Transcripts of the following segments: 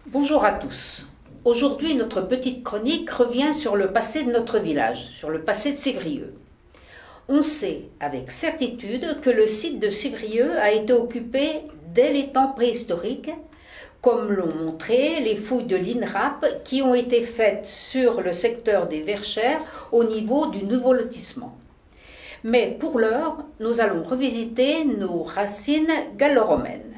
Bonjour à tous. Aujourd'hui, notre petite chronique revient sur le passé de notre village, sur le passé de Civrieux. On sait avec certitude que le site de Civrieux a été occupé dès les temps préhistoriques, comme l'ont montré les fouilles de l'INRAP qui ont été faites sur le secteur des Verchères au niveau du nouveau lotissement. Mais pour l'heure, nous allons revisiter nos racines gallo-romaines.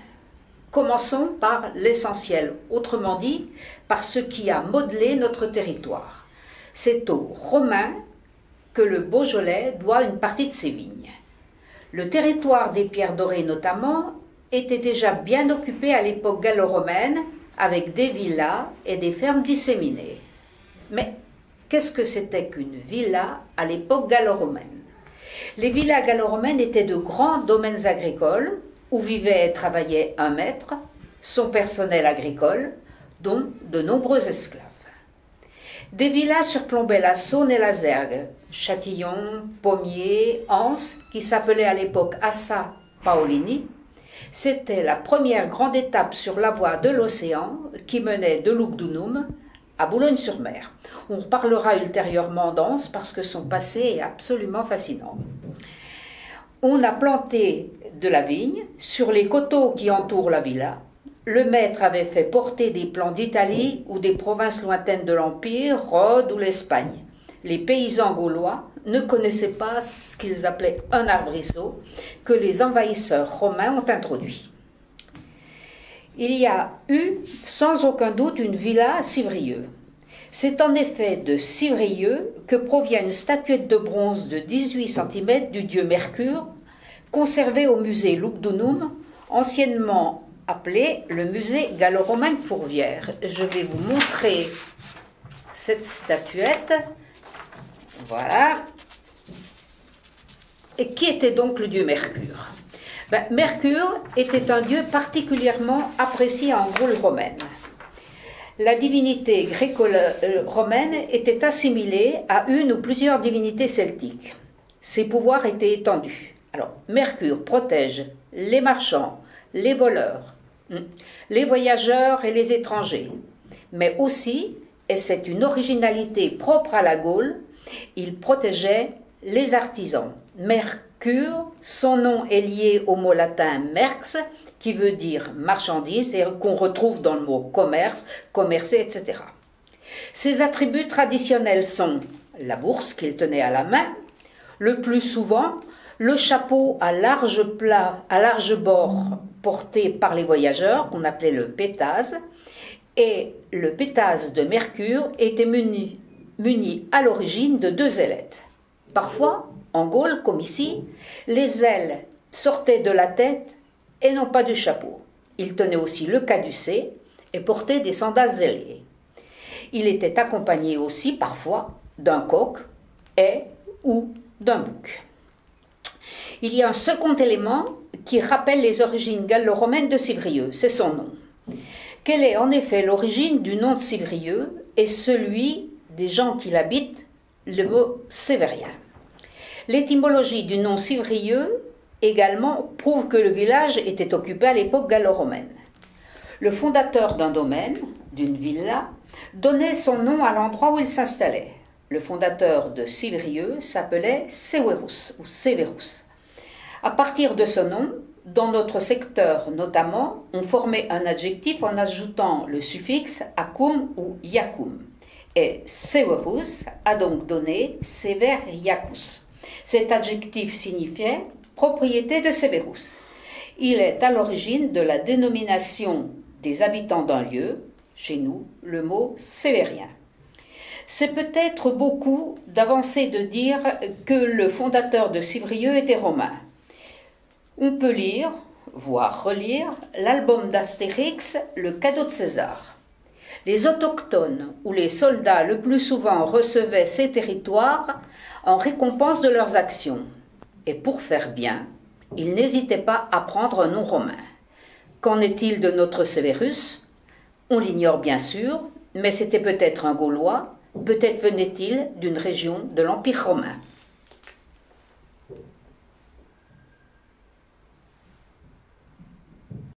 Commençons par l'essentiel, autrement dit, par ce qui a modelé notre territoire. C'est aux Romains que le Beaujolais doit une partie de ses vignes. Le territoire des Pierres Dorées notamment était déjà bien occupé à l'époque gallo-romaine avec des villas et des fermes disséminées. Mais qu'est-ce que c'était qu'une villa à l'époque gallo-romaine? Les villas gallo-romaines étaient de grands domaines agricoles où vivait et travaillait un maître, son personnel agricole, dont de nombreux esclaves. Des villas surplombaient la Saône et la Zergue, Châtillon, Pommier, Anse, qui s'appelait à l'époque Assa Paolini. C'était la première grande étape sur la voie de l'océan qui menait de Lugdunum à Boulogne-sur-Mer. On reparlera ultérieurement d'Anse parce que son passé est absolument fascinant. On a planté de la vigne sur les coteaux qui entourent la villa. Le maître avait fait porter des plants d'Italie ou des provinces lointaines de l'Empire, Rhodes ou l'Espagne. Les paysans gaulois ne connaissaient pas ce qu'ils appelaient un arbrisseau que les envahisseurs romains ont introduit. Il y a eu sans aucun doute une villa à Civrieux. C'est en effet de Civrieux que provient une statuette de bronze de 18 cm du dieu Mercure, conservée au musée Lugdunum, anciennement appelé le musée gallo-romain de Fourvière. Je vais vous montrer cette statuette. Voilà. Et qui était donc le dieu Mercure? Mercure était un dieu particulièrement apprécié en Gaule romaine. La divinité gréco-romaine était assimilée à une ou plusieurs divinités celtiques. Ses pouvoirs étaient étendus. Alors, Mercure protège les marchands, les voleurs, les voyageurs et les étrangers. Mais aussi, et c'est une originalité propre à la Gaule, il protégeait les artisans. Mercure, son nom est lié au mot latin merx, qui veut dire marchandise et qu'on retrouve dans le mot commerce, commercer, etc. Ses attributs traditionnels sont la bourse qu'il tenait à la main, le plus souvent le chapeau à large bord porté par les voyageurs, qu'on appelait le pétase, et le pétase de Mercure était muni à l'origine de deux ailettes. Parfois, en Gaule comme ici, les ailes sortaient de la tête et non pas du chapeau. Il tenait aussi le caducée et portait des sandales ailées. Il était accompagné aussi parfois d'un coq et ou d'un bouc. Il y a un second élément qui rappelle les origines gallo-romaines de Civrieux, c'est son nom. Quelle est en effet l'origine du nom de Civrieux et celui des gens qui l'habitent, le mot sévérien? L'étymologie du nom Civrieux également prouve que le village était occupé à l'époque gallo-romaine. Le fondateur d'un domaine, d'une villa, donnait son nom à l'endroit où il s'installait. Le fondateur de Civrieux s'appelait Severus ou Severus. À partir de ce nom, dans notre secteur notamment, on formait un adjectif en ajoutant le suffixe acum ou iacum. Et Severus a donc donné Severiacus. Cet adjectif signifiait propriété de Severus. Il est à l'origine de la dénomination des habitants d'un lieu, chez nous, le mot sévérien. C'est peut-être beaucoup d'avancer de dire que le fondateur de Civrieux était romain. On peut lire, voire relire, l'album d'Astérix, Le cadeau de César. Les autochtones ou les soldats le plus souvent recevaient ces territoires en récompense de leurs actions. Et pour faire bien, ils n'hésitaient pas à prendre un nom romain. Qu'en est-il de notre Severus? On l'ignore bien sûr, mais c'était peut-être un Gaulois, peut-être venait-il d'une région de l'Empire romain.